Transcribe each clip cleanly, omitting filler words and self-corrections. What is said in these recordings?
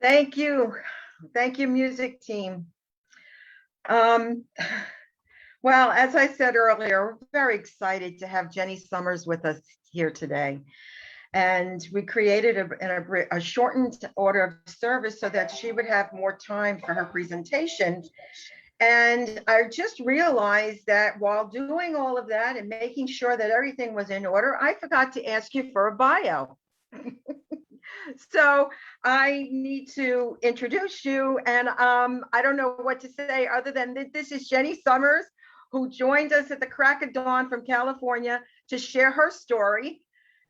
Thank you. Thank you, music team. Um, well, as I said earlier, we're very excited to have Jenny Summers with us here today. And we created a shortened order of service so that she would have more time for her presentation. And I just realized that while doing all of that and making sure that everything was in order, I forgot to ask you for a bio. So I need to introduce you, and I don't know what to say other than this is Jenny Summers, who joined us at the crack of dawn from California to share her story.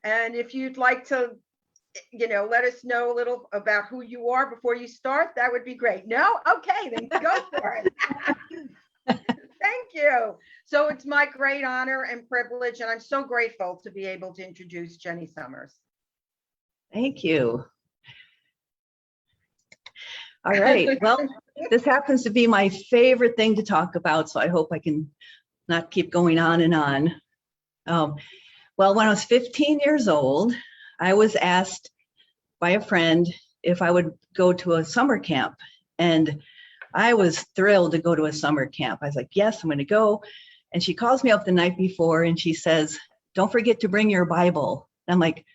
And if you'd like to, let us know a little about who you are before you start, that would be great. No? Okay, then go for it. Thank you. So it's my great honor and privilege, and I'm so grateful to be able to introduce Jenny Summers. Thank you. All right. Well, this happens to be my favorite thing to talk about, so I hope I can not keep going on and on. Well, when I was 15 years old, I was asked by a friend if I would go to a summer camp. And I was thrilled to go to a summer camp. I was like, yes, I'm going to go. And she calls me up the night before and she says, don't forget to bring your Bible. And I'm like,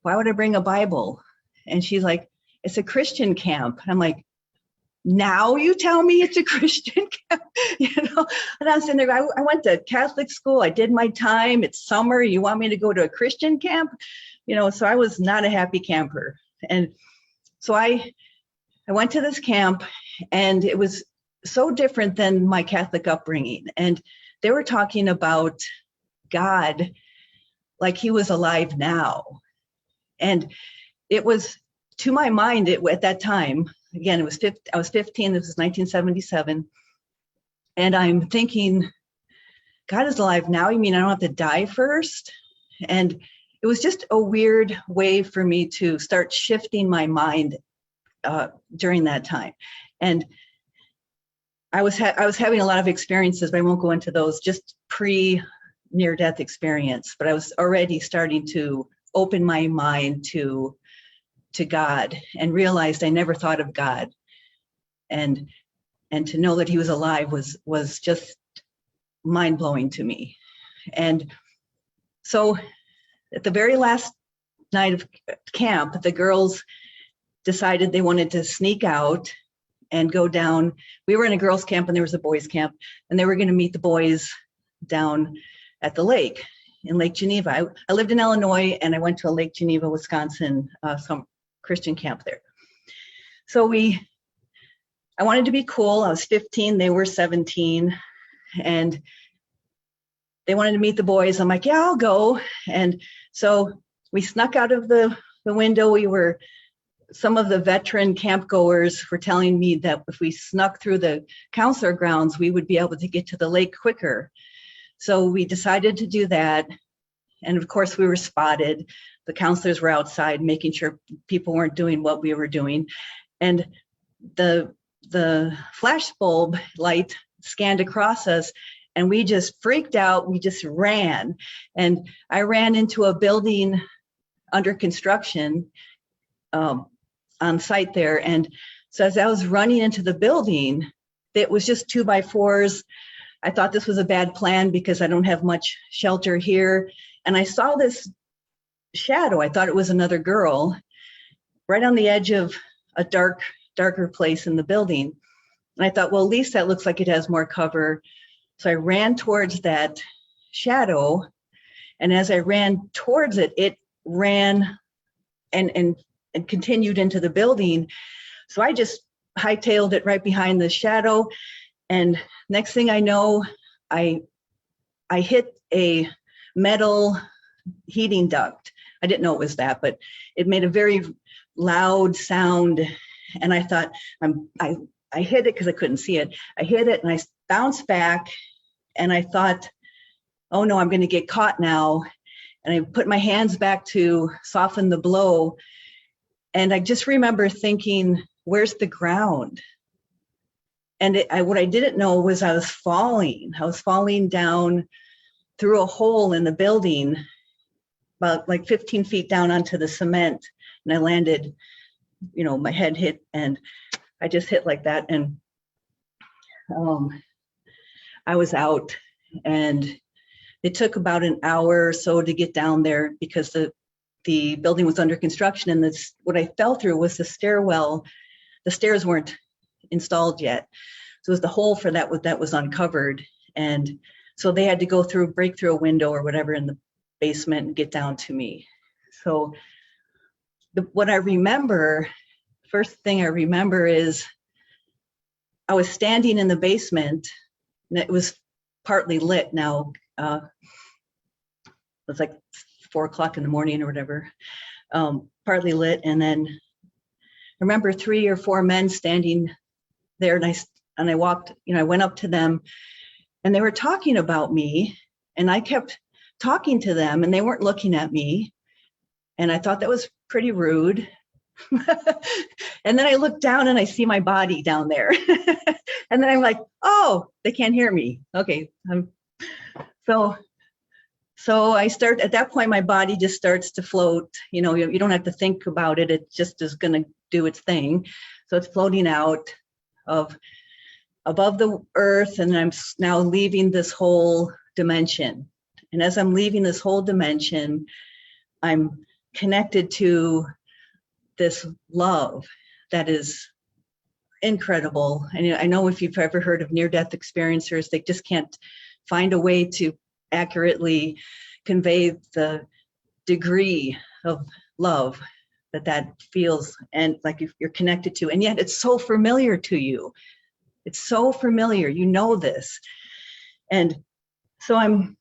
why would I bring a Bible? And she's like, it's a Christian camp. And I'm like, now you tell me it's a Christian camp, And I was sitting there, I went to Catholic school. I did my time. It's summer. You want me to go to a Christian camp? So I was not a happy camper. And so I went to this camp, and it was so different than my Catholic upbringing. And they were talking about God like he was alive now. And it was, to my mind, at that time, again, I was 15, this was 1977. And I'm thinking, God is alive now? You mean I don't have to die first? And it was just a weird way for me to start shifting my mind during that time. And I was having a lot of experiences, but I won't go into those, just pre-near-death experience. But I was already starting to open my mind to God, and realized I never thought of God, and to know that he was alive was just mind-blowing to me. And so at the very last night of camp, the girls decided they wanted to sneak out and go down. We were in a girls' camp and there was a boys' camp, and they were going to meet the boys down at the lake, in Lake Geneva. I lived in Illinois, and I went to a Lake Geneva, Wisconsin, some Christian camp there. So I wanted to be cool. I was 15, they were 17, and they wanted to meet the boys. I'm like, yeah, I'll go. And so we snuck out of the window. Some of the veteran camp goers were telling me that if we snuck through the counselor grounds, we would be able to get to the lake quicker. So we decided to do that. And of course, we were spotted. The counselors were outside making sure people weren't doing what we were doing. And the flash bulb light scanned across us, and we just freaked out. We just ran. And I ran into a building under construction on site there. And so as I was running into the building, it was just 2x4s. I thought this was a bad plan because I don't have much shelter here. And I saw this shadow. I thought it was another girl right on the edge of a darker place in the building. And I thought, well, at least that looks like it has more cover. So I ran towards that shadow. And as I ran towards it, it ran and continued into the building. So I just hightailed it right behind the shadow. And next thing I know, I hit a metal heating duct. I didn't know it was that, but it made a very loud sound. And I thought, I hit it because I couldn't see it. I hit it and I bounced back, and I thought, oh no, I'm going to get caught now. And I put my hands back to soften the blow. And I just remember thinking, where's the ground? And what I didn't know was I was falling. I was falling down through a hole in the building, about like 15 feet down onto the cement. And I landed my head hit, and I just hit like that, and I was out, and it took about an hour or so to get down there because the building was under construction, and what I fell through was the stairwell. The stairs weren't installed yet, so it was the hole for that was uncovered, and so they had to break through a window or whatever in the basement and get down to me. So what I remember, first thing I remember is I was standing in the basement, and it was partly lit now. It was like 4 o'clock in the morning or whatever, partly lit. And then I remember 3 or 4 men standing there, and I walked, I went up to them, and they were talking about me, and I kept talking to them, and they weren't looking at me. And I thought that was pretty rude. And then I looked down and I see my body down there. And then I'm like, oh, they can't hear me. Okay. So I start, at that point, my body just starts to float. You don't have to think about it. It just is going to do its thing. So it's floating out above the earth, and I'm now leaving this whole dimension. And as I'm leaving this whole dimension, I'm connected to this love that is incredible. And I know if you've ever heard of near-death experiencers, they just can't find a way to accurately convey the degree of love that feels, and like you're connected to, and yet it's so familiar to you. It's so familiar, this. And so I'm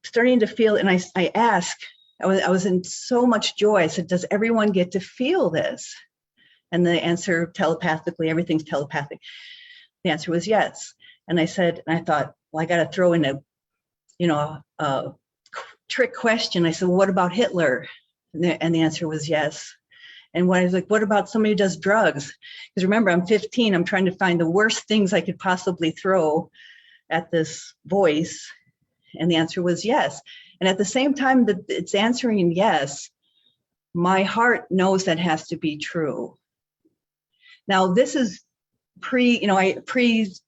starting to feel, and I ask, I was in so much joy. I said, does everyone get to feel this? And the answer telepathically, everything's telepathic. The answer was yes. And I thought, well, I got to throw in a trick question. I said, well, what about Hitler? And the answer was yes. And when I was like, what about somebody who does drugs? Because remember, I'm 15. I'm trying to find the worst things I could possibly throw at this voice. And the answer was yes. And at the same time that it's answering yes, my heart knows that has to be true. Now, this is pre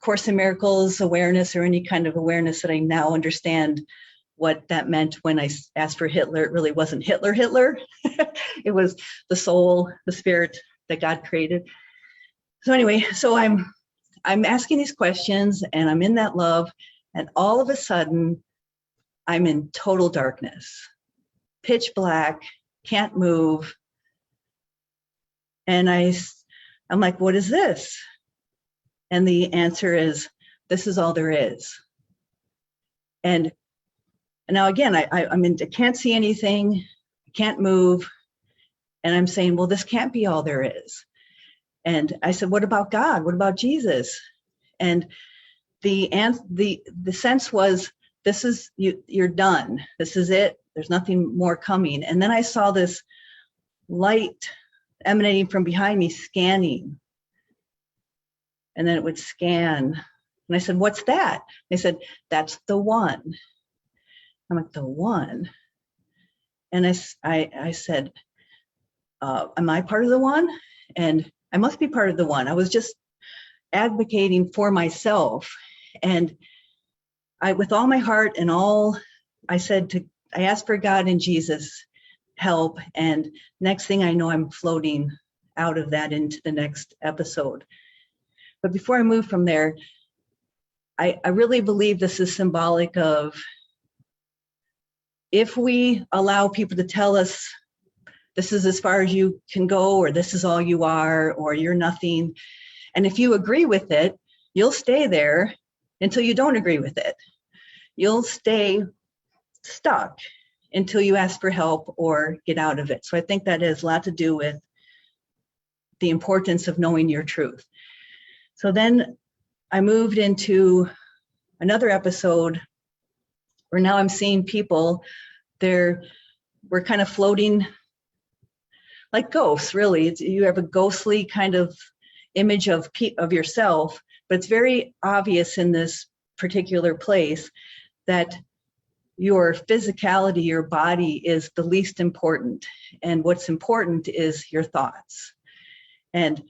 Course in Miracles awareness, or any kind of awareness that I now understand what that meant when I asked for Hitler. It really wasn't Hitler. It was the soul, the spirit that God created. So anyway, so I'm asking these questions, and I'm in that love, and all of a sudden I'm in total darkness, pitch black, can't move. And I'm like, what is this? And the answer is, this is all there is. And now again, I can't see anything, can't move. And I'm saying, well, this can't be all there is. And I said, what about God? What about Jesus? And the sense was, this is, you're done. This is it. There's nothing more coming. And then I saw this light emanating from behind me, scanning. And then it would scan. And I said, what's that? They said, that's the one. I'm like, the one? And I said, am I part of the one? And I must be part of the one. I was just advocating for myself. And with all my heart and all, I asked for God and Jesus help. And next thing I know, I'm floating out of that into the next episode. But before I move from there, I really believe this is symbolic of, if we allow people to tell us this is as far as you can go, or this is all you are, or you're nothing, and if you agree with it, you'll stay there until you don't agree with it. You'll stay stuck until you ask for help or get out of it. So I think that has a lot to do with the importance of knowing your truth. So then I moved into another episode where now I'm seeing people, we're kind of floating like ghosts, really. You have a ghostly kind of image of yourself, but it's very obvious in this particular place that your physicality, your body, is the least important. And what's important is your thoughts. And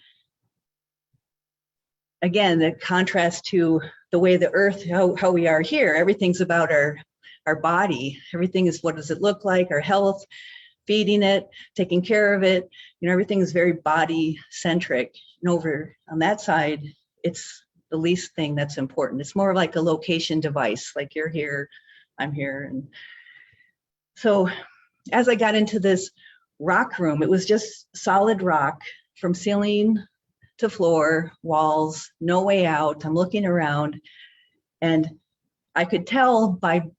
again, the contrast to the way the earth, how we are here, everything's about our body. Everything is, what does it look like, our health, feeding it, taking care of it. Everything is very body centric. And over on that side, it's the least thing that's important. It's more like a location device, like you're here, I'm here. And so as I got into this rock room, it was just solid rock from ceiling to floor, walls, no way out. I'm looking around, and I could tell by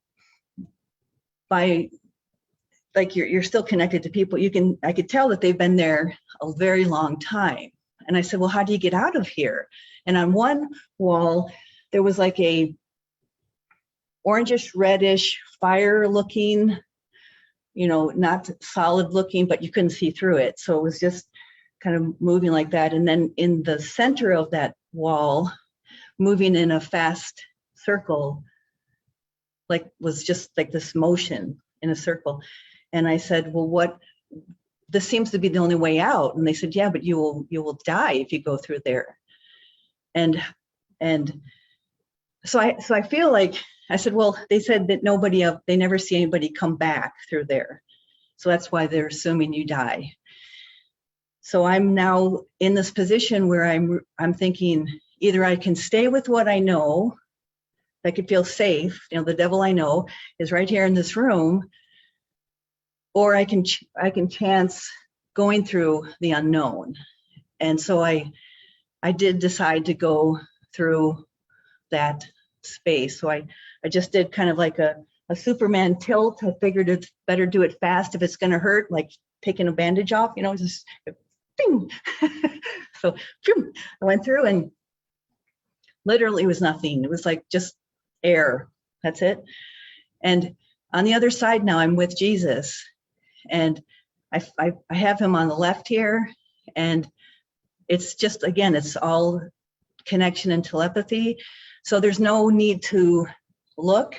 like you're still connected to people. I could tell that they've been there a very long time. And I said, well, how do you get out of here? And on one wall, there was like a orangish, reddish, fire looking, not solid looking, but you couldn't see through it. So it was just kind of moving like that. And then in the center of that wall, moving in a fast circle, was just like this motion in a circle. And I said, well, this seems to be the only way out. And they said, yeah, but you will die if you go through there. And so I feel like, I said, well, they said that they never see anybody come back through there. So that's why they're assuming you die. So I'm now in this position where I'm thinking, either I can stay with what I know, I could feel safe, the devil I know is right here in this room, or I can chance going through the unknown. And so I did decide to go through that space. So I just did kind of like a Superman tilt. I figured it's better do it fast if it's going to hurt, like taking a bandage off, just bing. So I went through, and literally it was nothing. It was like just air. That's it. And on the other side now, I'm with Jesus, and I have him on the left here, and it's just, again, it's all connection and telepathy. So there's no need to look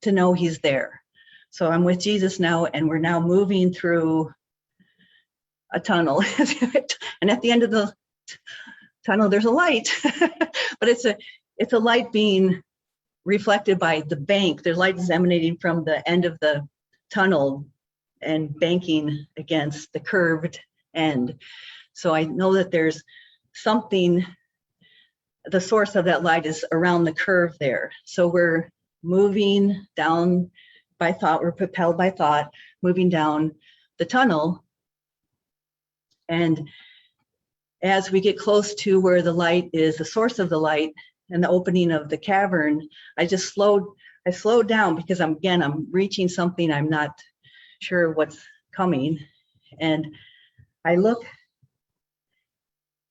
to know he's there. So I'm with Jesus now, and we're now moving through a tunnel. And at the end of the tunnel, there's a light, but it's a light being reflected by the bank. There's light is emanating from the end of the tunnel and banking against the curved end. So I know that there's something, the source of that light is around the curve there. So we're moving down by thought, we're propelled by thought, moving down the tunnel. And as we get close to where the light is, the source of the light and the opening of the cavern, I slowed down because I'm reaching something, I'm not sure what's coming. And I look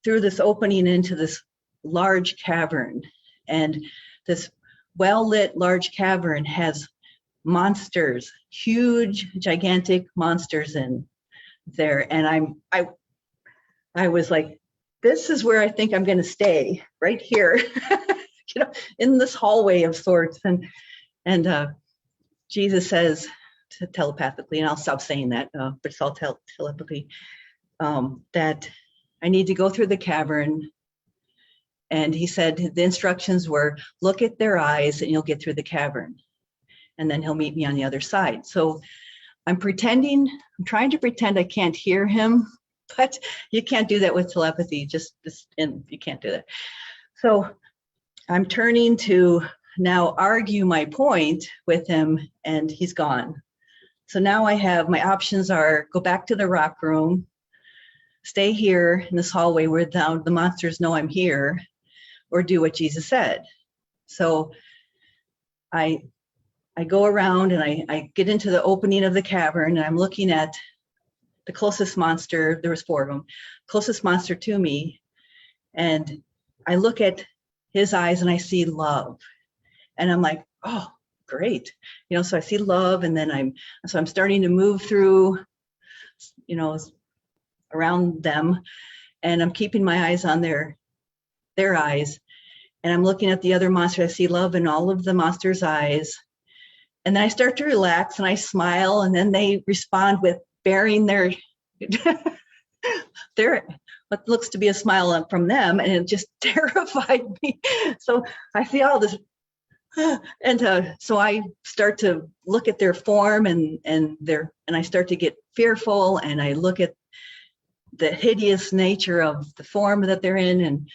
through this opening into this large cavern, and this well-lit large cavern has monsters, huge, gigantic monsters in there. And I was like, this is where I think I'm going to stay, right here, in this hallway of sorts. And Jesus says telepathically, and I'll stop saying that, but it's all telepathy, that I need to go through the cavern. And he said the instructions were, look at their eyes and you'll get through the cavern. And then he'll meet me on the other side. So I'm trying to pretend I can't hear him, but you can't do that with telepathy, and you can't do that. So I'm turning to now argue my point with him, and he's gone. So now I have, my options are go back to the rock room, stay here in this hallway where the monsters know I'm here, or do what Jesus said. So I go around and I get into the opening of the cavern, and I'm looking at the closest monster. There was 4 of them, closest monster to me. And I look at his eyes and I see love. And I'm like, oh, great. So I see love, and then I'm starting to move through, around them, and I'm keeping my eyes on their eyes. And I'm looking at the other monster. I see love in all of the monsters' eyes. And then I start to relax and I smile, and then they respond with baring their what looks to be a smile from them, and it just terrified me. So I see all this, and so I start to look at their form, and I start to get fearful, and I look at the hideous nature of the form that they're in. And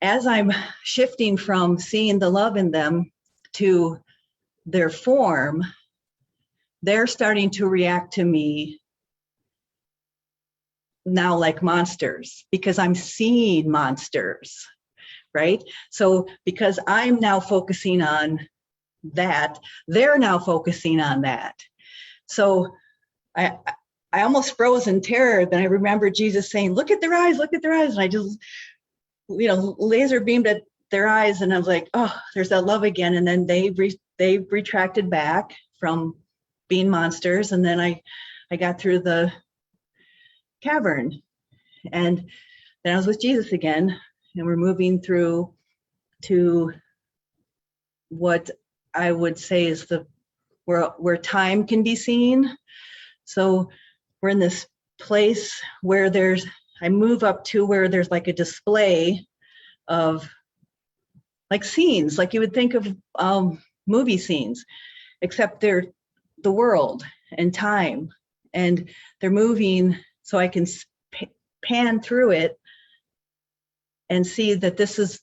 as I'm shifting from seeing the love in them to their form, they're starting to react to me now like monsters, because I'm seeing monsters, right? So because I'm now focusing on that, they're now focusing on that. So I almost froze in terror. Then I remember Jesus saying, look at their eyes, look at their eyes. And I just, laser beamed at their eyes, and I was like, oh, there's that love again. And then they retracted back from being monsters. And then I got through the cavern, and then I was with Jesus again, and we're moving through to what I would say is where time can be seen. So we're in this place where I move up to where there's like a display of like scenes, like you would think of movie scenes, except they're the world and time, and they're moving, so I can pan through it and see that this is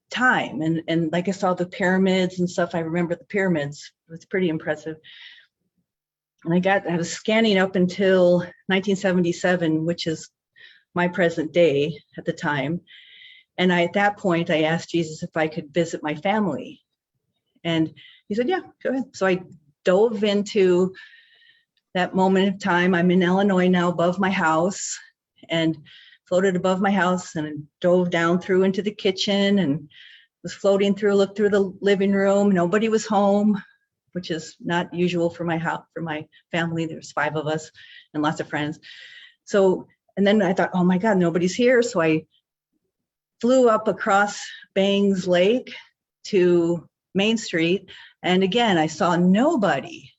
time. And like I saw the pyramids and stuff. I remember the pyramids. It was pretty impressive. And I was scanning up until 1977, which is my present day at the time. And at that point, I asked Jesus if I could visit my family. And he said, yeah, go ahead. So I dove into that moment of time. I'm in Illinois now, above my house, and floated above my house, and dove down through into the kitchen, and was floating through, looked through the living room. Nobody was home, which is not usual for my house, for my family. There's 5 of us and lots of friends. So, and then I thought, oh my God, nobody's here. So I flew up across Bangs Lake to Main Street. And again, I saw nobody.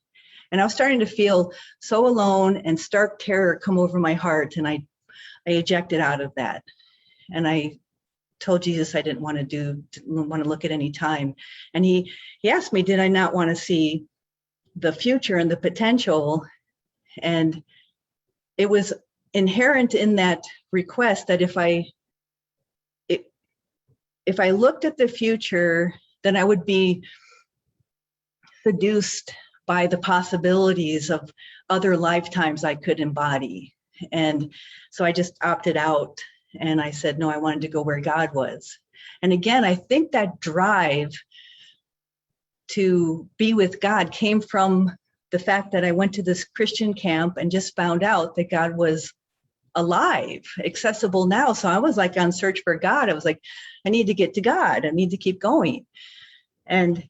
And I was starting to feel so alone, and stark terror come over my heart. And I ejected out of that. And I told Jesus I didn't want to look at any time. And he asked me, did I not want to see the future and the potential? And it was inherent in that request that if I looked at the future, then I would be seduced by the possibilities of other lifetimes I could embody. And so I just opted out, and I said, no, I wanted to go where God was. And again, I think that drive to be with God came from the fact that I went to this Christian camp and just found out that God was alive, accessible now. So I was like on search for God. I was like, I need to get to God. I need to keep going. And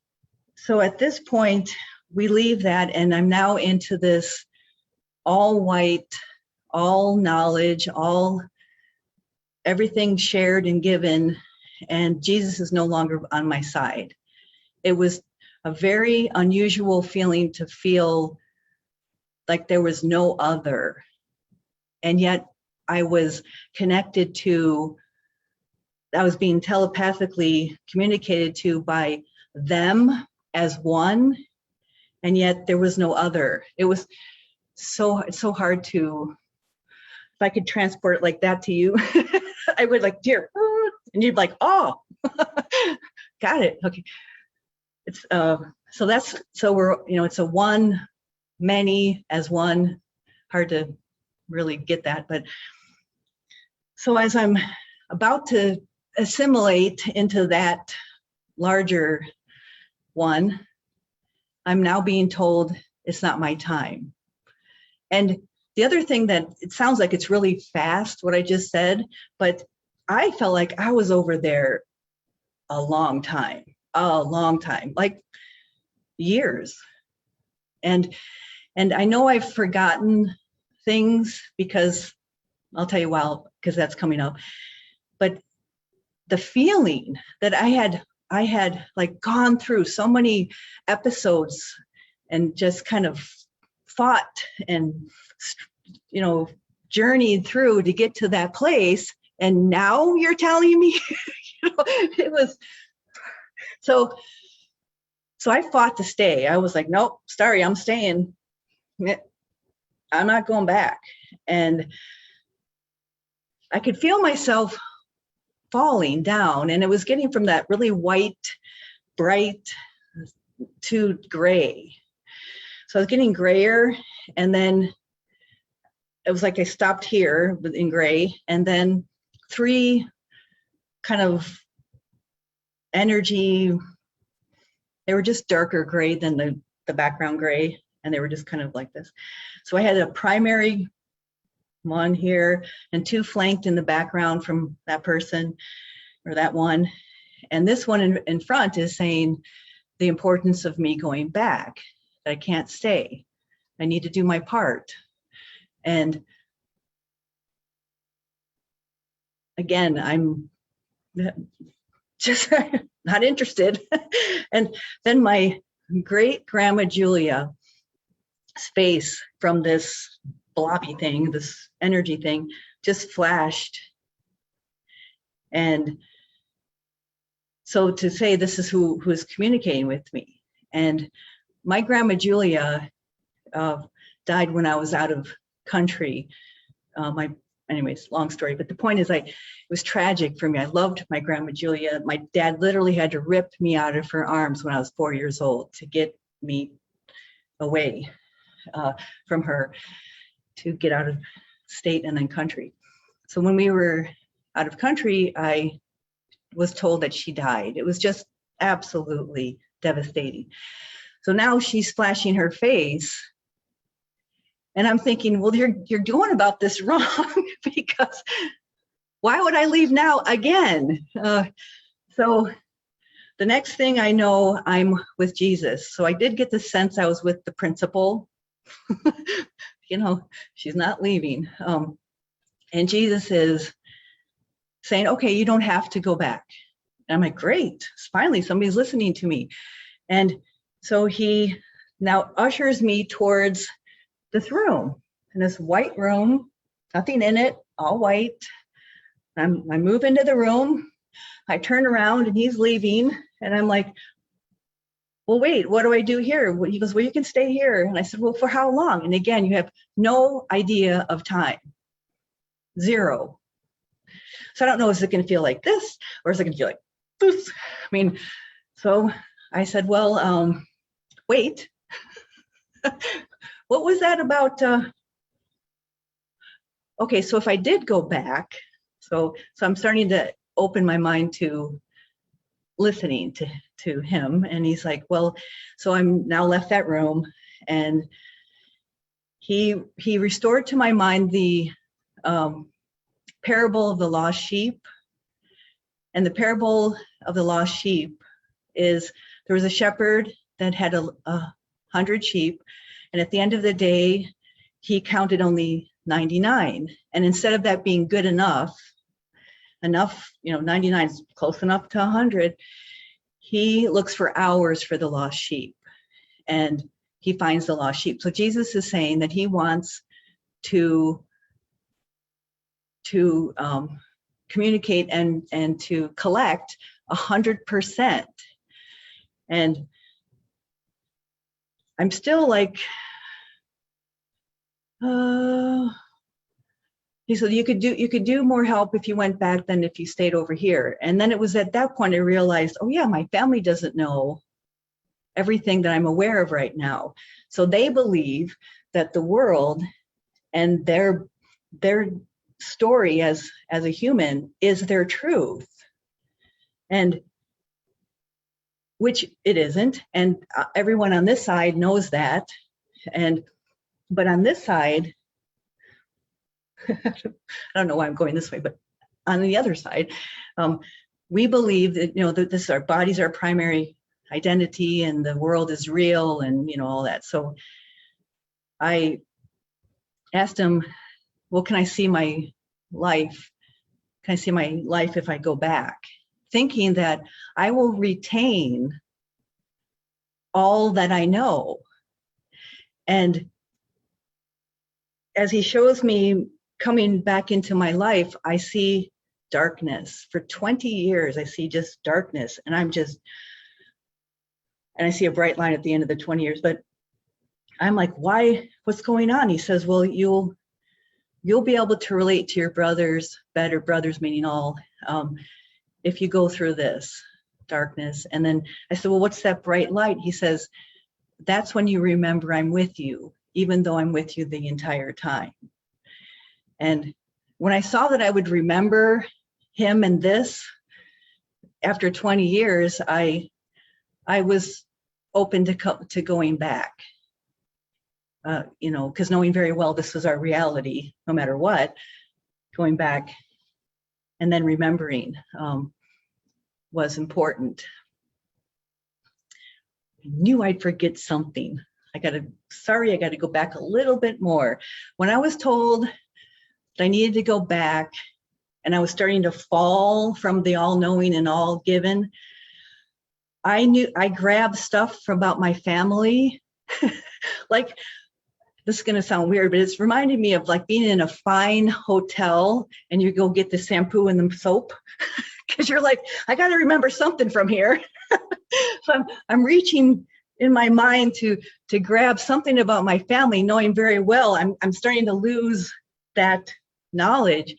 so at this point, we leave that, and I'm now into this all white, all knowledge, everything shared and given, and Jesus is no longer on my side. It was a very unusual feeling to feel like there was no other. And yet I was connected to, I was being telepathically communicated to by them as one, and yet there was no other. It was so hard to, if I could transport it like that to you, I would like, dear, and you'd be like, oh, got it. Okay. It's so we're, it's a one, many as one, hard to really get that. But so as I'm about to assimilate into that larger one, I'm now being told it's not my time. And the other thing that it sounds like it's really fast, what I just said, but I felt like I was over there a long time, like years. And I know I've forgotten things because I'll tell you why, because that's coming up. But the feeling that I had like gone through so many episodes and just kind of fought and, journeyed through to get to that place. And now you're telling me, it was, so I fought to stay. I was like, nope, sorry, I'm staying. I'm not going back. And I could feel myself falling down, and it was getting from that really white, bright to gray. So I was getting grayer, and then it was like I stopped here in gray, and then 3 kind of energy, they were just darker gray than the background gray, and they were just kind of like this. So I had a primary one here and 2 flanked in the background from that person or that one. And this one in front is saying the importance of me going back, that I can't stay. I need to do my part. And again, I'm just not interested. And then my great grandma Julia's face from this blobby thing, this energy thing, just flashed. And so to say this is who is communicating with me. And my grandma Julia died when I was out of country. Anyways, long story, but the point is, it was tragic for me. I loved my grandma Julia. My dad literally had to rip me out of her arms when I was 4 years old to get me away from her, to get out of state and then country. So when we were out of country, I was told that she died. It was just absolutely devastating. So now she's flashing her face, and I'm thinking, well, you're going about this wrong, because why would I leave now again? So the next thing I know, I'm with Jesus. So I did get the sense I was with the principal. She's not leaving. And Jesus is saying, okay, you don't have to go back. And I'm like, great, finally somebody's listening to me. And so he now ushers me towards this room, in this white room, nothing in it, all white. I move into the room, I turn around and he's leaving, and I'm like, well, wait, what do I do here? He goes, well, you can stay here. And I said, well, for how long? And again, you have no idea of time, 0. So I don't know, is it going to feel like this, or is it going to feel like this? I mean, so I said, well, wait, what was that about? Okay, so if I did go back, so I'm starting to open my mind to listening to him. And he's like, well, so I'm now left that room, and he restored to my mind the parable of the lost sheep. And the parable of the lost sheep is, there was a shepherd that had 100 sheep, and at the end of the day, he counted only 99. And instead of that being good enough, 99 is close enough to 100, he looks for hours for the lost sheep, and he finds the lost sheep. So Jesus is saying that he wants to communicate and to collect 100%. And I'm still like, he said, you could do more help if you went back than if you stayed over here. And then it was at that point I realized, oh yeah, my family doesn't know everything that I'm aware of right now. So they believe that the world and their story as a human is their truth, and which it isn't. And everyone on this side knows that. But on this side, I don't know why I'm going this way, but on the other side, we believe that, that our bodies are primary identity and the world is real, and, all that. So I asked him, well, can I see my life? Can I see my life if I go back? Thinking that I will retain all that I know. And as he shows me coming back into my life, I see darkness. For 20 years, I see just darkness, and I see a bright line at the end of the 20 years, but I'm like, why, what's going on? He says, well, you'll be able to relate to your brothers better, brothers meaning all, if you go through this darkness. And then I said, well, what's that bright light? He says, that's when you remember I'm with you, even though I'm with you the entire time. And when I saw that I would remember him and this, after 20 years, I was open to going back, because knowing very well this was our reality, no matter what, going back and then remembering was important. I knew I'd forget something. I got to go back a little bit more. When I was told that I needed to go back and I was starting to fall from the all-knowing and all-given, I grabbed stuff from about my family. Like, this is going to sound weird, but it's reminded me of like being in a fine hotel and you go get the shampoo and the soap because you're like, I got to remember something from here. So I'm reaching in my mind to grab something about my family, knowing very well I'm starting to lose that knowledge,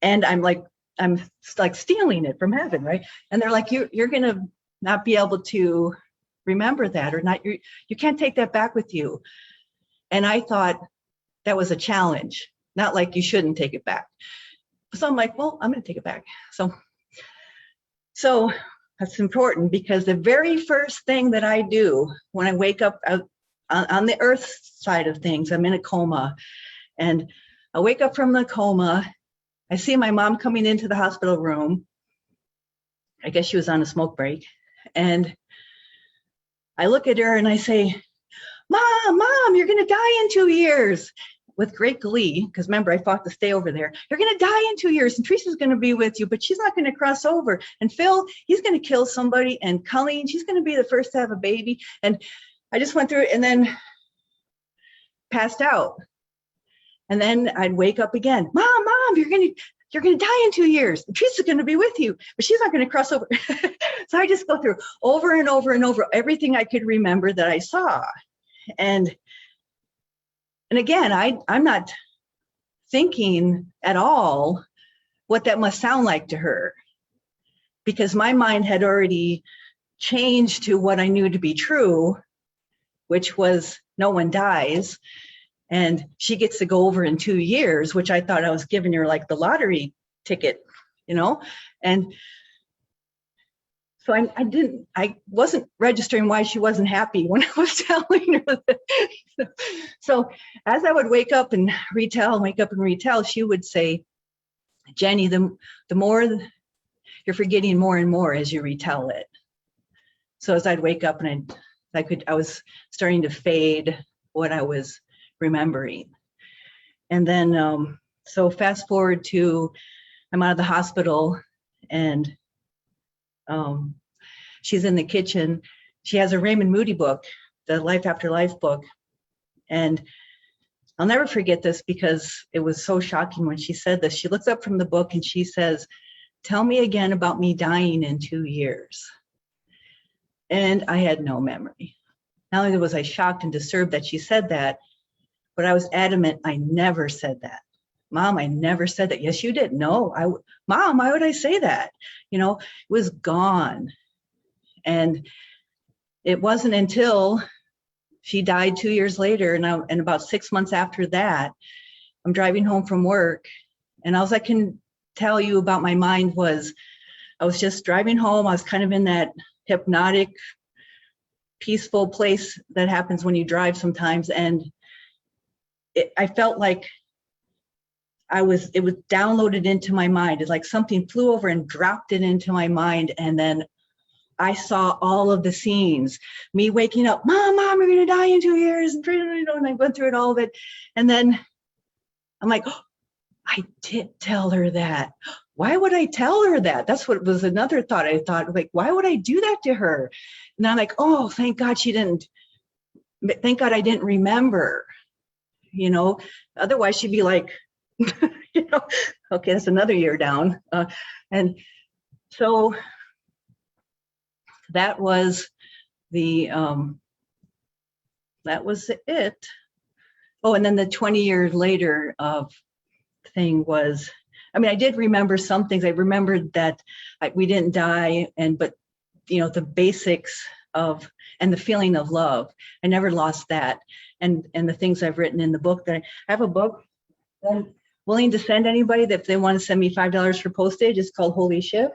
and I'm like stealing it from heaven, right? And they're like, you're going to not be able to remember that, or not, you can't take that back with you. And I thought that was a challenge, not like you shouldn't take it back. So I'm like, well, I'm going to take it back. So that's important, because the very first thing that I do when I wake up on the earth side of things, I'm in a coma, and I wake up from the coma. I see my mom coming into the hospital room. I guess she was on a smoke break. And I look at her and I say, Mom, you're going to die in 2 years, with great glee, because remember, I fought to stay over there. You're going to die in 2 years, and Teresa's going to be with you, but she's not going to cross over. And Phil, he's going to kill somebody, and Colleen, she's going to be the first to have a baby. And I just went through it and then passed out. And then I'd wake up again. Mom, you're going to die in 2 years. And Teresa's going to be with you, but she's not going to cross over. So I just go through over and over and over everything I could remember that I saw. And again, I'm not thinking at all what that must sound like to her, because my mind had already changed to what I knew to be true, which was no one dies. And she gets to go over in 2 years, which I thought I was giving her like the lottery ticket, And so I wasn't registering why she wasn't happy when I was telling her that. So as I would wake up and retell, she would say, Jenny, the more you're forgetting more and more as you retell it. So as I'd wake up and I was starting to fade what I was remembering. And then, so fast forward to, I'm out of the hospital, and she's in the kitchen. She has a Raymond Moody book, the Life After Life book. And I'll never forget this because it was so shocking when she said this. She looks up from the book and she says, tell me again about me dying in 2 years. And I had no memory. Not only was I shocked and disturbed that she said that, but I was adamant I never said that. Mom, I never said that. Yes, you did. No, Mom, why would I say that? It was gone. And it wasn't until she died 2 years later, and about 6 months after that, I'm driving home from work, and all I can tell you about my mind was I was just driving home. I was kind of in that hypnotic, peaceful place that happens when you drive sometimes, and I felt like it was downloaded into my mind. It's like something flew over and dropped it into my mind. And then I saw all of the scenes, me waking up, Mom, you're going to die in 2 years. And I went through all of it. And then I'm like, oh, I did tell her that. Why would I tell her that? That's what was another thought. I thought, like, why would I do that to her? And I'm like, oh, thank God she didn't. Thank God I didn't remember. Otherwise she'd be like, You know, okay, that's another year down. And so that was that was it. Oh, and then the 20 years later thing was, I mean, I did remember some things. I remembered that we didn't die, but you know, the basics of, and the feeling of love. I never lost that. And the things I've written in the book, that I have a book that I'm willing to send anybody that if they want to send me $5 for postage. It's called Holy Shift.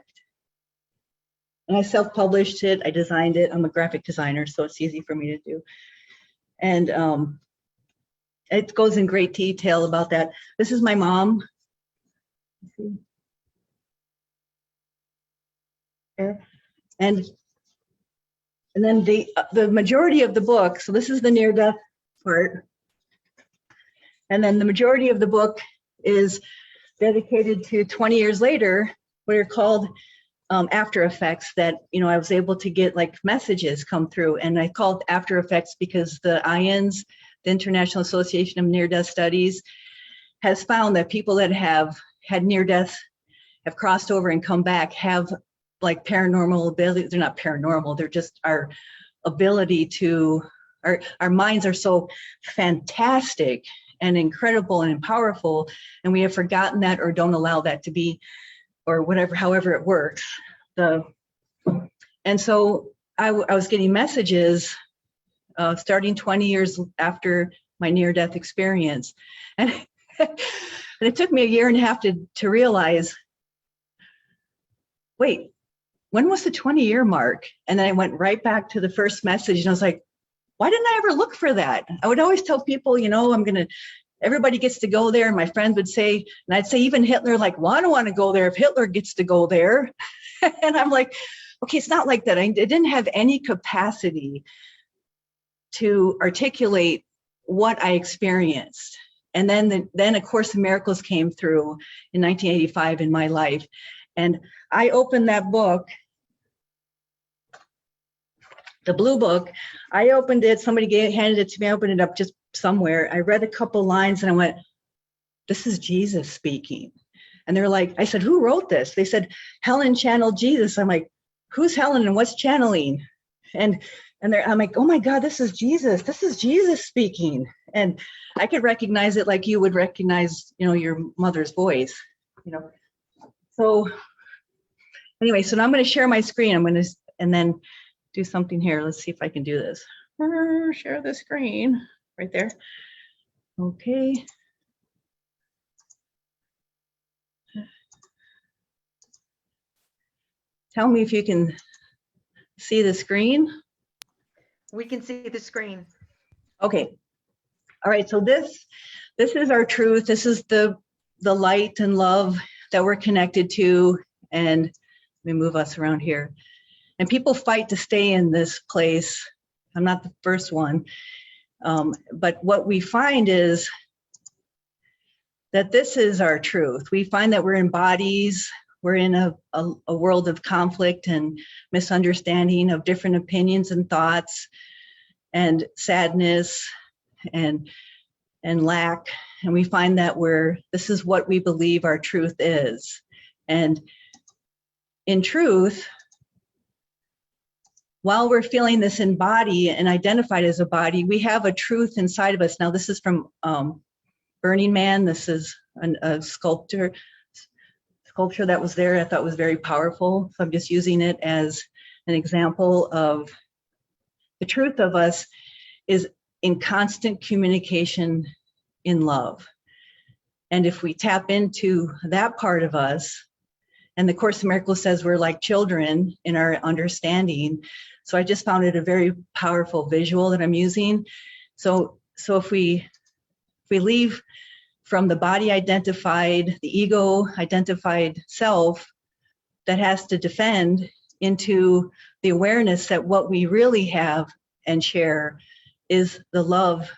And I self-published it. I designed it. I'm a graphic designer, so it's easy for me to do. And it goes in great detail about that. This is my mom. And then the majority of the book, so this is the near-death part. And then the majority of the book is dedicated to 20 years later, what are called after effects, that, you know, I was able to get like messages come through. And I called after effects because the IANS, the International Association of Near-Death Studies, has found that people that have had near death, have crossed over and come back, have like paranormal ability. They're not paranormal, they're just our ability to, our minds are so fantastic and incredible and powerful, and we have forgotten that or don't allow that to be, or whatever, however it works. And so I was getting messages starting 20 years after my near-death experience. And, and it took me a year and a half to realize, wait, when was the 20-year mark? And then I went right back to the first message, and I was like, why didn't I ever look for that? I would always tell people, you know, everybody gets to go there. And my friends would say, and I'd say, even Hitler, like, well, I don't want to go there if Hitler gets to go there. And I'm like, okay, it's not like that. I didn't have any capacity to articulate what I experienced. And then A Course in Miracles came through in 1985 in my life. And I opened that book, the blue book. I opened it, somebody handed it to me, I opened it up just somewhere. I read a couple lines and I went, this is Jesus speaking. And they're like, I said, who wrote this? They said, Helen channeled Jesus. I'm like, who's Helen and what's channeling? And I'm like, oh my God, this is Jesus. This is Jesus speaking. And I could recognize it like you would recognize, you know, your mother's voice, you know. So anyway, so now I'm going to share my screen. And then do something here. Let's see if I can do this. Share the screen right there. Okay. Tell me if you can see the screen. We can see the screen. Okay. All right. So this is our truth. This is the light and love that we're connected to. And let me move us around here. And people fight to stay in this place. I'm not the first one. But what we find is that this is our truth. We find that we're in bodies. We're in a world of conflict and misunderstanding, of different opinions and thoughts and sadness and lack. And we find that this is what we believe our truth is. And in truth, while we're feeling this in body and identified as a body, we have a truth inside of us. Now, this is from Burning Man. This is a sculpture that was there. I thought was very powerful. So I'm just using it as an example of the truth of us is in constant communication in love. And if we tap into that part of us, and the Course in Miracles says we're like children in our understanding. So I just found it a very powerful visual that I'm using. So if we leave from the body identified, the ego identified self that has to defend, into the awareness that what we really have and share is the love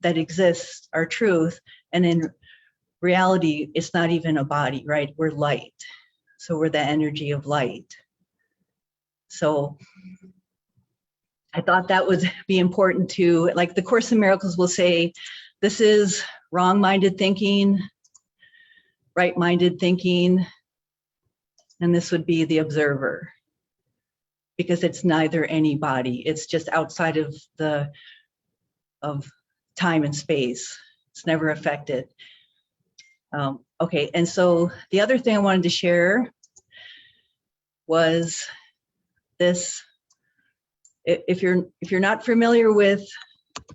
that exists, our truth. And in reality, it's not even a body, right? We're light. So we're the energy of light. So I thought that would be important to, like the Course in Miracles will say, this is wrong-minded thinking. right-minded thinking, and this would be the observer, because it's neither anybody. It's just outside of time and space. It's never affected. Okay, and so the other thing I wanted to share was this. If you're not familiar with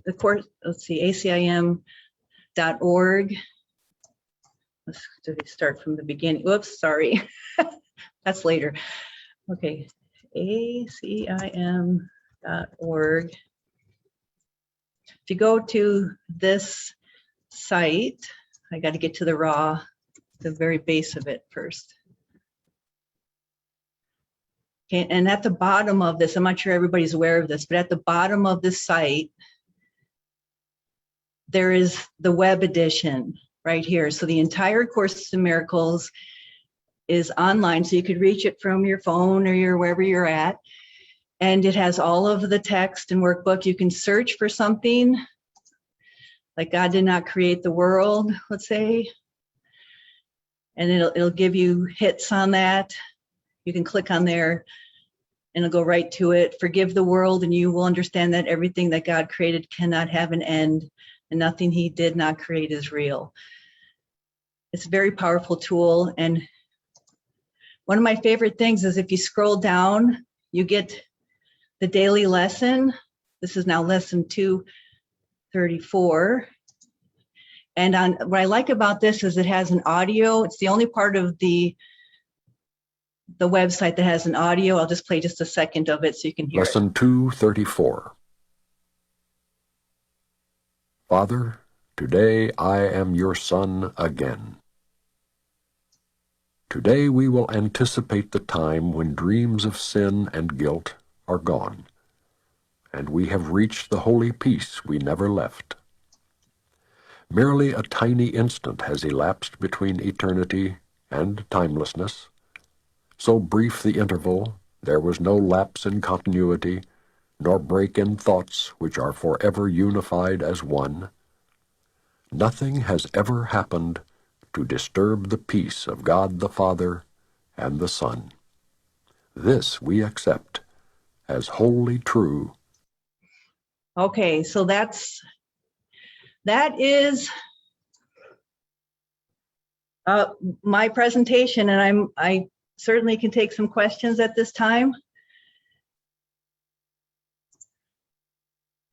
the course, let's see, ACIM.org. Let's start from the beginning. Whoops, sorry. That's later. Okay, ACIM.org. If you go to this site, I got to get to the very base of it first. Okay, and at the bottom of this, I'm not sure everybody's aware of this, but at the bottom of this site, there is the web edition right here. So the entire Course in Miracles is online, so you could reach it from your phone or wherever you're at. And it has all of the text and workbook. You can search for something like God did not create the world, let's say, and it'll give you hits on that. You can click on there and it'll go right to it. Forgive the world and you will understand that everything that God created cannot have an end, and nothing he did not create is real. It's a very powerful tool. And one of my favorite things is if you scroll down, you get the daily lesson. This is now lesson 234. And what I like about this is it has an audio. It's the only part of the website that has an audio. I'll just play just a second of it so you can hear Lesson it. 234. Father, today I am your son again. Today we will anticipate the time when dreams of sin and guilt are gone, and we have reached the holy peace we never left. Merely a tiny instant has elapsed between eternity and timelessness. So brief the interval, there was no lapse in continuity, nor break in thoughts which are forever unified as one. Nothing has ever happened to disturb the peace of God the Father and the Son. This we accept as wholly true. Okay, so that is my presentation, and I certainly can take some questions at this time.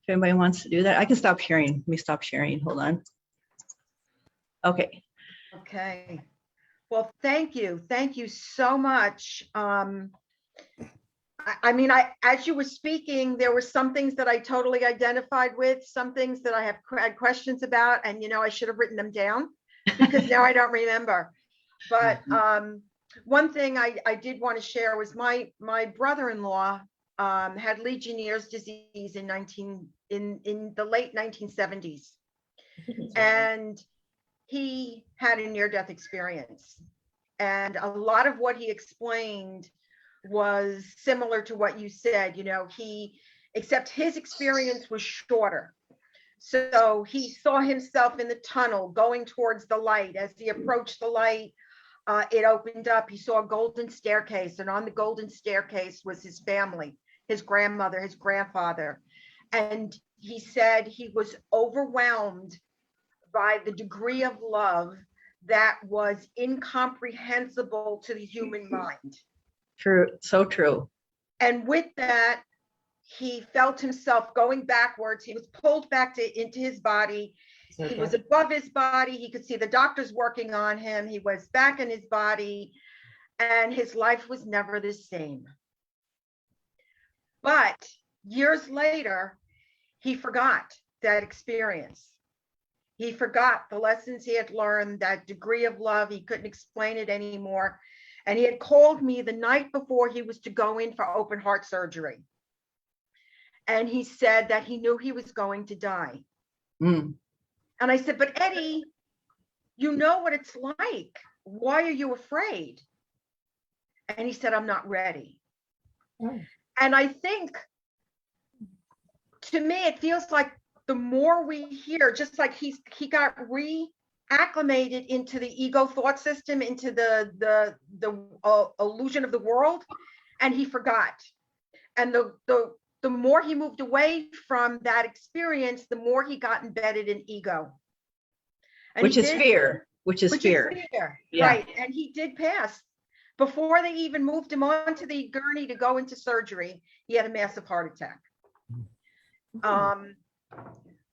If anybody wants to do that, I can stop sharing. Let me stop sharing. Hold on. Okay. Okay. Well, thank you. Thank you so much. I mean, as you were speaking, there were some things that I totally identified with, some things that I had questions about, and I should have written them down because now I don't remember. But one thing I did want to share was my brother-in-law had Legionnaire's disease in the late 1970s, and he had a near-death experience, and a lot of what he explained was similar to what you said. Except his experience was shorter. So he saw himself in the tunnel going towards the light. As he approached the light, it opened up. He saw a golden staircase, and on the golden staircase was his family, his grandmother, his grandfather. And he said he was overwhelmed by the degree of love that was incomprehensible to the human mind. True, so true. And with that, he felt himself going backwards. He was pulled back into his body. He was above his body. He could see the doctors working on him. He was back in his body, and his life was never the same. But years later, he forgot that experience. He forgot the lessons he had learned, that degree of love. He couldn't explain it anymore. And he had called me the night before he was to go in for open heart surgery. And he said that he knew he was going to die. And I said, but Eddie, you know what it's like. Why are you afraid? And he said, I'm not ready. And I think, to me, it feels like the more we hear, just like he got acclimated into the ego thought system, into the illusion of the world, and he forgot. And the more he moved away from that experience, the more he got embedded in ego. And which is fear. Which is fear. Yeah. Right. And he did pass. Before they even moved him onto the gurney to go into surgery, he had a massive heart attack.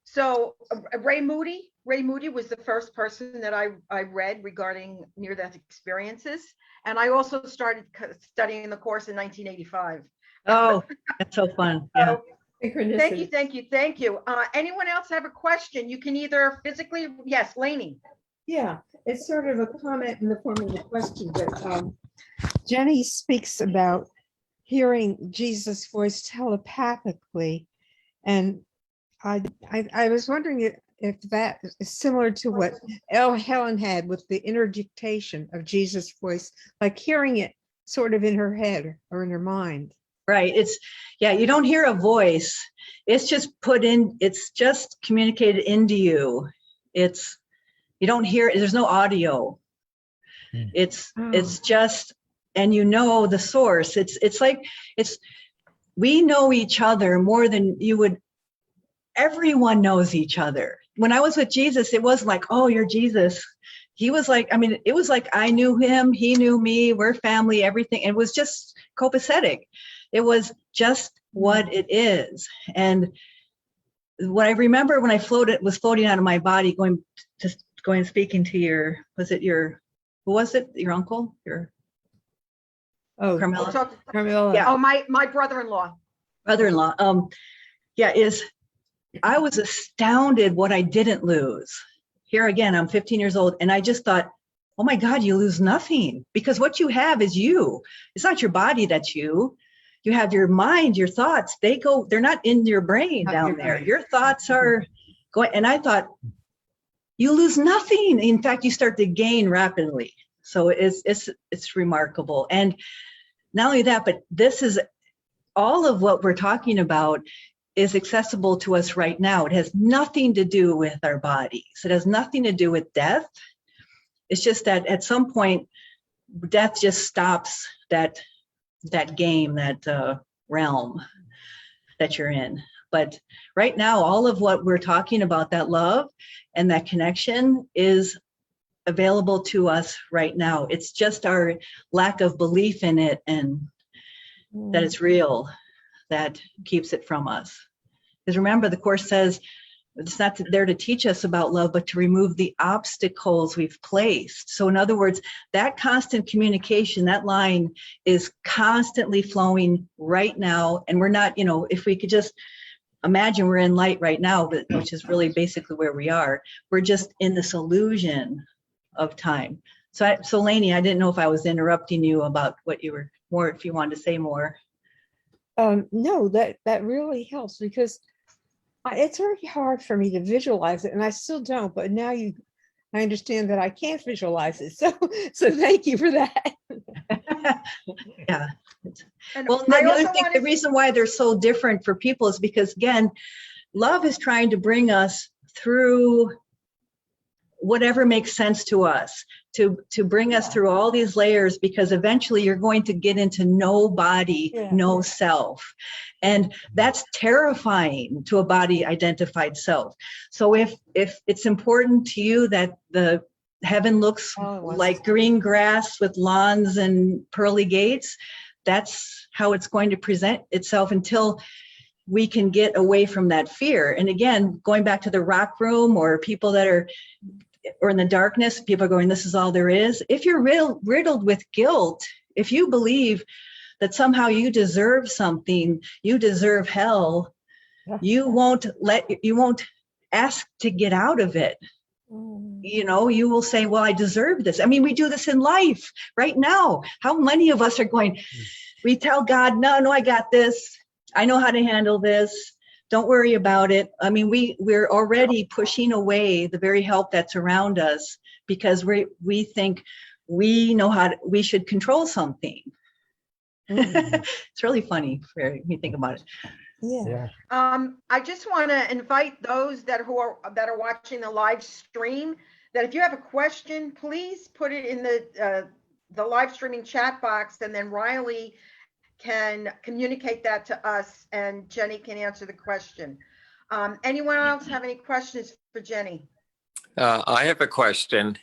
So Ray Moody was the first person that I read regarding near-death experiences. And I also started studying the course in 1985. Oh, that's so fun. Yeah. Thank you. Anyone else have a question? You can either physically, yes, Lainey. Yeah, it's sort of a comment in the form of a question, but Jenny speaks about hearing Jesus' voice telepathically. And I was wondering if that is similar to what Helen had with the interdictation of Jesus' voice, like hearing it sort of in her head or in her mind. Right. You don't hear a voice. It's just it's just communicated into you. You don't hear it. There's no audio. It's just, and you know the source. We know each other more than you would. Everyone knows each other. When I was with Jesus, it wasn't like, oh, you're Jesus. He was like, it was like I knew him, he knew me, we're family, everything. It was just copacetic. It was just what it is. And what I remember when I was floating out of my body, going speaking to your uncle? Carmela? Carmela. Yeah. Oh, my brother-in-law. I was astounded what I didn't lose. Here again, I'm 15 years old, and I just thought, oh my God, you lose nothing, because what you have is you. It's not your body that's you. You have your mind, your thoughts, they're not in your brain down there. Your thoughts are going, and I thought, you lose nothing. In fact, you start to gain rapidly. So it's remarkable. And not only that, but this is all of what we're talking about is accessible to us right now. It has nothing to do with our bodies. It has nothing to do with death. It's just that at some point, death just stops that game, that realm that you're in. But right now, all of what we're talking about, that love and that connection, is available to us right now. It's just our lack of belief in it and that it's real that keeps it from us. Because remember, the Course says it's not there to teach us about love, but to remove the obstacles we've placed. So in other words, that constant communication, that line is constantly flowing right now. And we're not, if we could just imagine we're in light right now, which is really basically where we are, we're just in this illusion of time. So Lainey, I didn't know if I was interrupting you about what you were more, if you wanted to say more. No, that really helps, because it's very hard for me to visualize it, and I still don't, but now I understand that I can't visualize it. So thank you for that. Yeah. And Well, the reason why they're so different for people is because, again, love is trying to bring us through whatever makes sense to us, to bring us through all these layers, because eventually you're going to get into no body, no self. And that's terrifying to a body identified self. So if it's important to you that the heaven looks like green grass with lawns and pearly gates, that's how it's going to present itself until we can get away from that fear. And again, going back to the rock room, or people that are, or in the darkness, people are going, this is all there is. If you're riddled with guilt, if you believe that somehow you deserve something, you deserve hell, you won't ask to get out of it. You will say, well, I deserve this. I mean, we do this in life right now. How many of us are going, we tell God, no, I got this. I know how to handle this. Don't worry about it. I mean, we're already pushing away the very help that's around us because we think we know we should control something. It's really funny when you think about it. Yeah. I just want to invite those that are watching the live stream that if you have a question, please put it in the live streaming chat box, and then Riley can communicate that to us and Jenny can answer the question. Anyone else have any questions for Jenny? I have a question.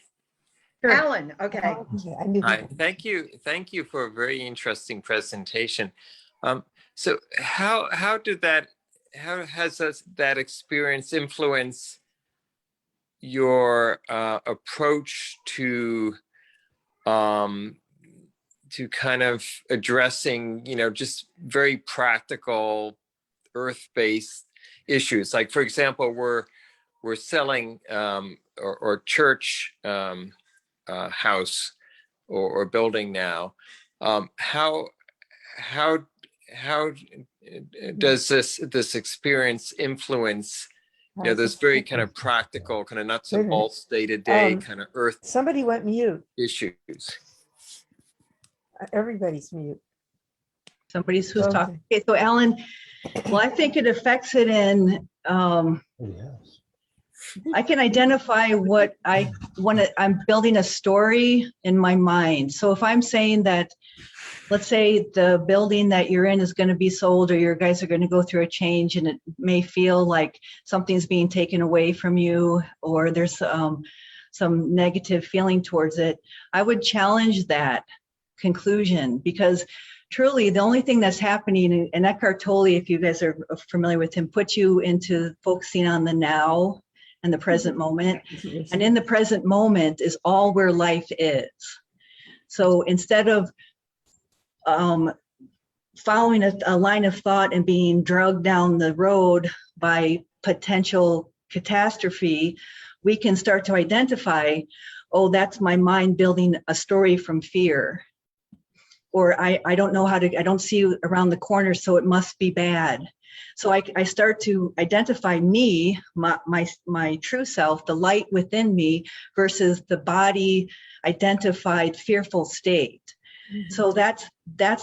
Sure. Alan, okay. Okay, I knew Hi, that. thank you. Thank you for a very interesting presentation. So how has that experience influence your approach to kind of addressing, just very practical earth-based issues? Like, for example, we're selling or church house or building now. How does this experience influence those very kind of practical, kind of nuts and bolts, day-to-day kind of earth Somebody went mute. issues? Everybody's mute. Somebody's who's Okay. talking. Okay, so Alan, well, I think it affects it in, I can identify what I want to, I'm building a story in my mind. So if I'm saying that, let's say the building that you're in is going to be sold, or your guys are going to go through a change, and it may feel like something's being taken away from you, or there's some negative feeling towards it, I would challenge that conclusion, because truly the only thing that's happening, and Eckhart Tolle, if you guys are familiar with him, puts you into focusing on the now and the present moment. And in the present moment is all where life is. So instead of following a line of thought and being drugged down the road by potential catastrophe, we can start to identify, oh, that's my mind building a story from fear. Or I don't know how to, I don't see around the corner, so it must be bad. So I start to identify me, my true self, the light within me, versus the body identified fearful state. So that's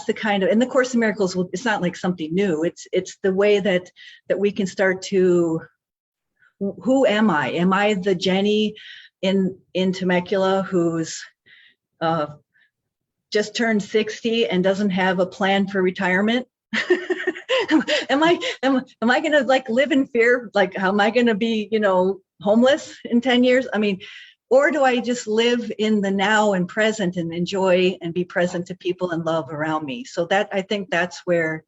the kind of, and the Course in Miracles, it's not like something new. It's the way that we can start to, who am I? Am I the Jenny in Temecula who's just turned 60 and doesn't have a plan for retirement? Am I gonna like live in fear? Like, how am I gonna be, homeless in 10 years? I mean, or do I just live in the now and present and enjoy and be present to people and love around me? So that, I think that's where,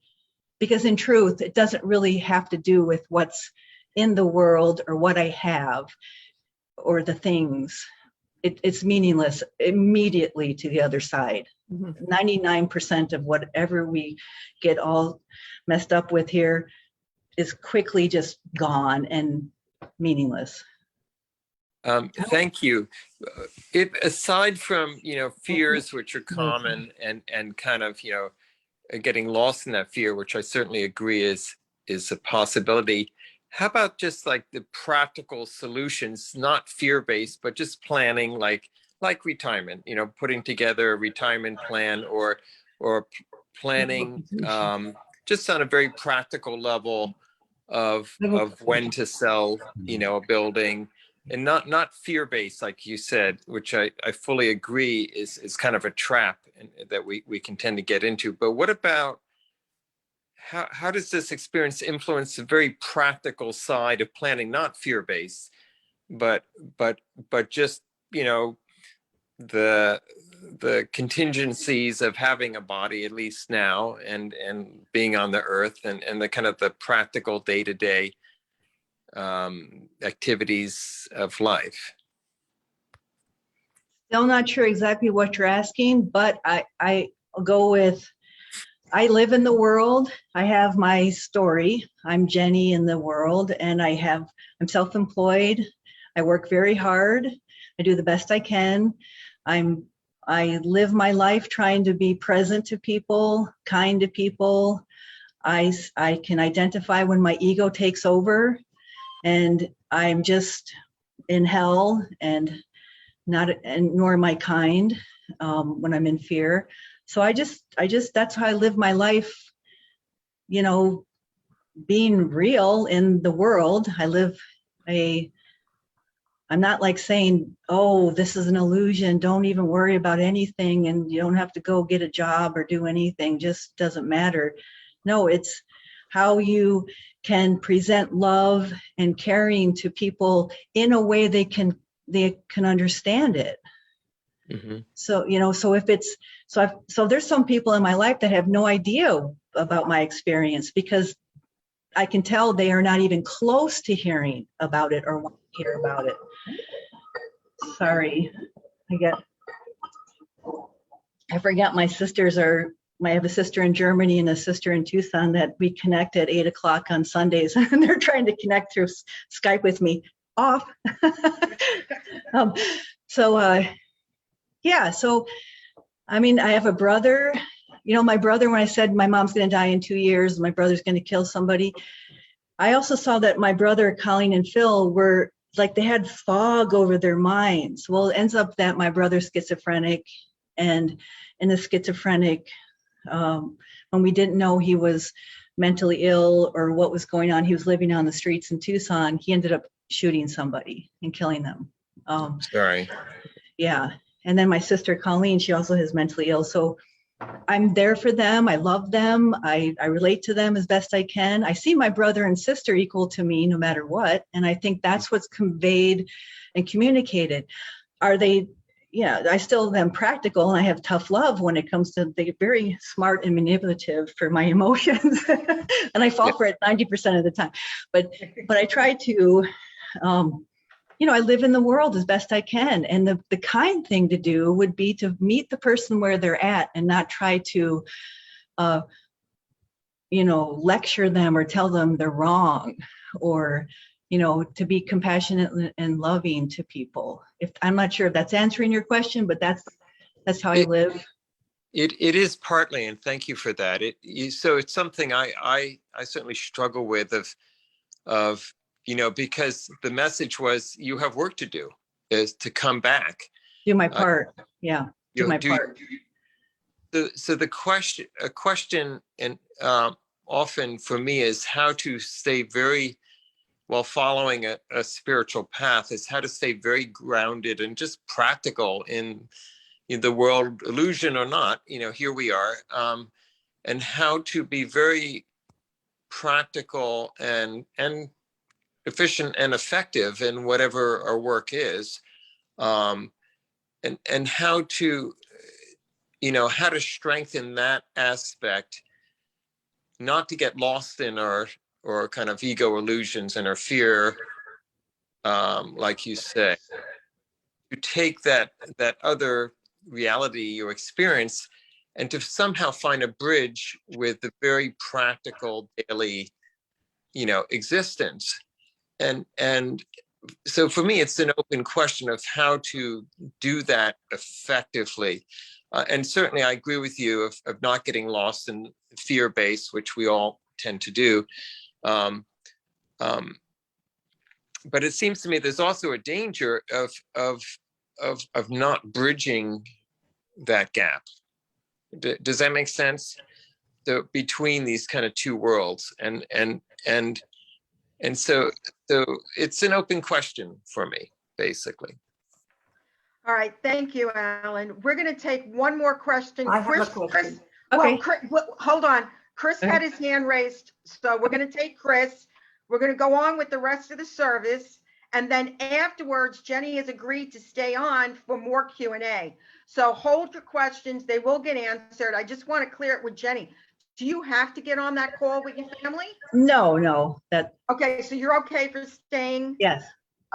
because in truth, it doesn't really have to do with what's in the world or what I have or the things. It's meaningless immediately to the other side. 99% of whatever we get all messed up with here is quickly just gone and meaningless. Thank you. If aside from fears, which are common, and kind of getting lost in that fear, which I certainly agree is a possibility, how about just like the practical solutions, not fear-based, but just planning, like retirement, putting together a retirement plan, or planning just on a very practical level of when to sell, a building, and not fear-based, like you said, which I fully agree is kind of a trap that we can tend to get into. But what about, how does this experience influence the very practical side of planning, not fear-based, but just, the contingencies of having a body, at least now, and being on the earth, and the kind of the practical day-to-day activities of life? Still not sure exactly what you're asking, but I'll go with, I live in the world. I have my story. I'm Jenny in the world, and I'm self-employed. I work very hard. I do the best I can. I live my life trying to be present to people, kind to people. I can identify when my ego takes over and I'm just in hell, and nor am I kind when I'm in fear. So I just, that's how I live my life, being real in the world. I live I'm not like saying, oh, this is an illusion, don't even worry about anything, and you don't have to go get a job or do anything, just doesn't matter. No, it's how you can present love and caring to people in a way they can understand it. So, you know, so if it's, so there's some people in my life that have no idea about my experience, because I can tell they are not even close to hearing about it or want to hear about it. Sorry, I forgot my sisters are, I have a sister in Germany and a sister in Tucson that we connect at 8 o'clock on Sundays, and they're trying to connect through Skype with me off. Yeah, so, I mean, I have a brother, you know, my brother, when I said my mom's going to die in 2 years, my brother's going to kill somebody, I also saw that my brother, Colleen and Phil, were like, they had fog over their minds. Well, it ends up that my brother's schizophrenic, and in the schizophrenic, when we didn't know he was mentally ill or what was going on, he was living on the streets in Tucson, he ended up shooting somebody and killing them. Sorry. Yeah. And then my sister, Colleen, she also is mentally ill. So I'm there for them. I love them. I relate to them as best I can. I see my brother and sister equal to me no matter what. And I think that's what's conveyed and communicated. Are they, yeah, I still am practical, and I have tough love when it comes to, they're very smart and manipulative for my emotions. And I fall for it 90% of the time. But I try to, you know, I live in the world as best I can. And the kind thing to do would be to meet the person where they're at and not try to, you know, lecture them or tell them they're wrong, or, you know, to be compassionate and loving to people. If I'm not sure if that's answering your question, but that's how I live. It is partly, and thank you for that. So it's something I certainly struggle with of, you know, because the message was, you have work to do, is to come back. Do my part. Yeah. Do my part. So the question and often for me is how to stay very, while following a spiritual path, is how to stay very grounded and just practical in the world, illusion or not, you know, here we are, and how to be very practical and efficient and effective in whatever our work is, and how to, you know, how to strengthen that aspect, not to get lost in our kind of ego illusions and our fear, like you say, to take that other reality or experience and to somehow find a bridge with the very practical daily, you know, existence. And so for me, it's an open question of how to do that effectively. And certainly I agree with you of not getting lost in fear-based, which we all tend to do. But it seems to me there's also a danger of not bridging that gap. Does that make sense? So between these kind of two worlds, and so it's an open question for me, basically. All right, thank you, Alan. We're going to take one more question. I have a question. Okay. Hold on. Chris had his hand raised, so we're going to take Chris. We're going to go on with the rest of the service, and then afterwards, Jenny has agreed to stay on for more Q&A. So hold your questions; they will get answered. I just want to clear it with Jenny. Do you have to get on that call with your family? No, that. Okay, so you're okay for staying? Yes.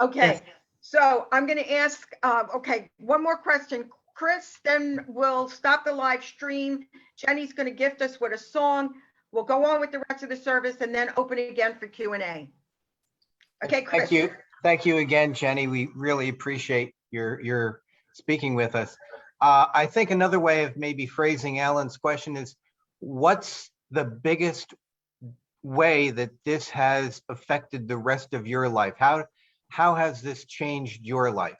Okay. Yes. So I'm going to ask, okay, one more question. Chris, then we'll stop the live stream. Jenny's going to gift us with a song. We'll go on with the rest of the service and then open it again for Q&A. Okay, Chris. Thank you. Thank you again, Jenny. We really appreciate your speaking with us. I think another way of maybe phrasing Alan's question is, what's the biggest way that this has affected the rest of your life? How has this changed your life?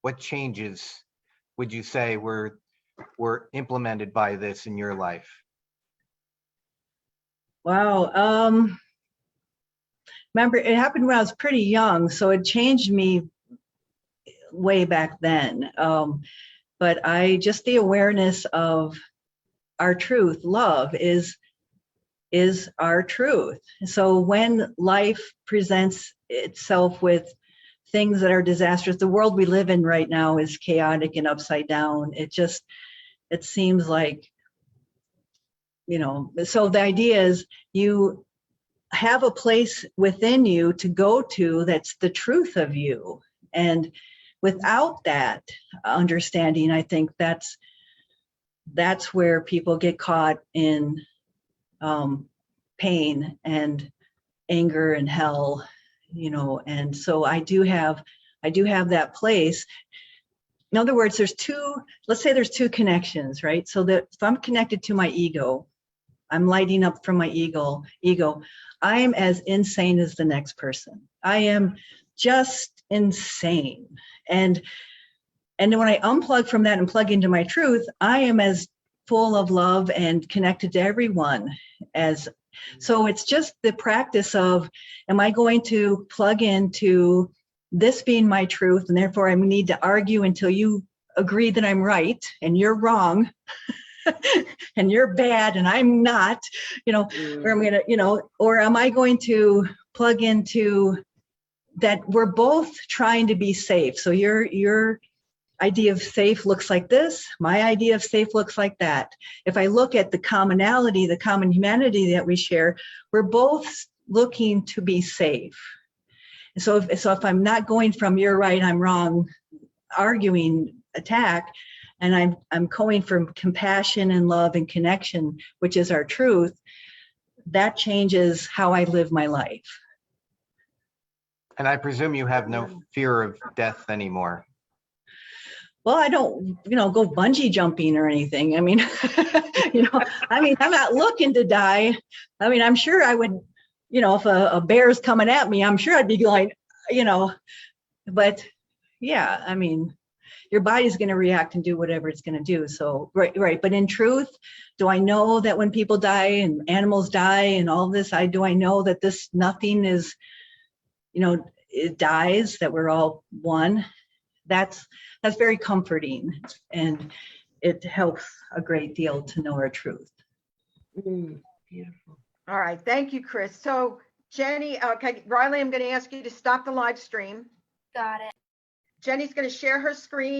What changes would you say were implemented by this in your life? Wow. Remember, it happened when I was pretty young, so it changed me way back then. But just the awareness of our truth, love is our truth. So when life presents itself with things that are disastrous, the world we live in right now is chaotic and upside down. It seems like, so the idea is you have a place within you to go to that's the truth of you. And without that understanding, I think that's where people get caught in pain and anger and hell, and so I do have that place. In other words, let's say there's two connections, right? So that if I'm connected to my ego, I'm lighting up from my ego, I am as insane as the next person. I am just insane. And when I unplug from that and plug into my truth, I am as full of love and connected to everyone so it's just the practice of, am I going to plug into this being my truth, and therefore I need to argue until you agree that I'm right and you're wrong and you're bad and I'm not, or I'm gonna, or am I going to plug into that we're both trying to be safe? So your idea of safe looks like this, my idea of safe looks like that. If I look at the commonality, the common humanity that we share, we're both looking to be safe. So if I'm not going from you're right, I'm wrong, arguing attack, and I'm going from compassion and love and connection, which is our truth, that changes how I live my life. And I presume you have no fear of death anymore. Well, I don't, go bungee jumping or anything. I'm not looking to die. I'm sure I would, if a bear's coming at me, I'm sure I'd be going, but yeah, your body's going to react and do whatever it's going to do. So, right. But in truth, do I know that when people die and animals die and all this, do I know that nothing is, it dies, that we're all one? That's very comforting, and it helps a great deal to know our truth. Beautiful. All right. Thank you, Chris. So Jenny, okay, Riley, I'm going to ask you to stop the live stream. Got it. Jenny's going to share her screen.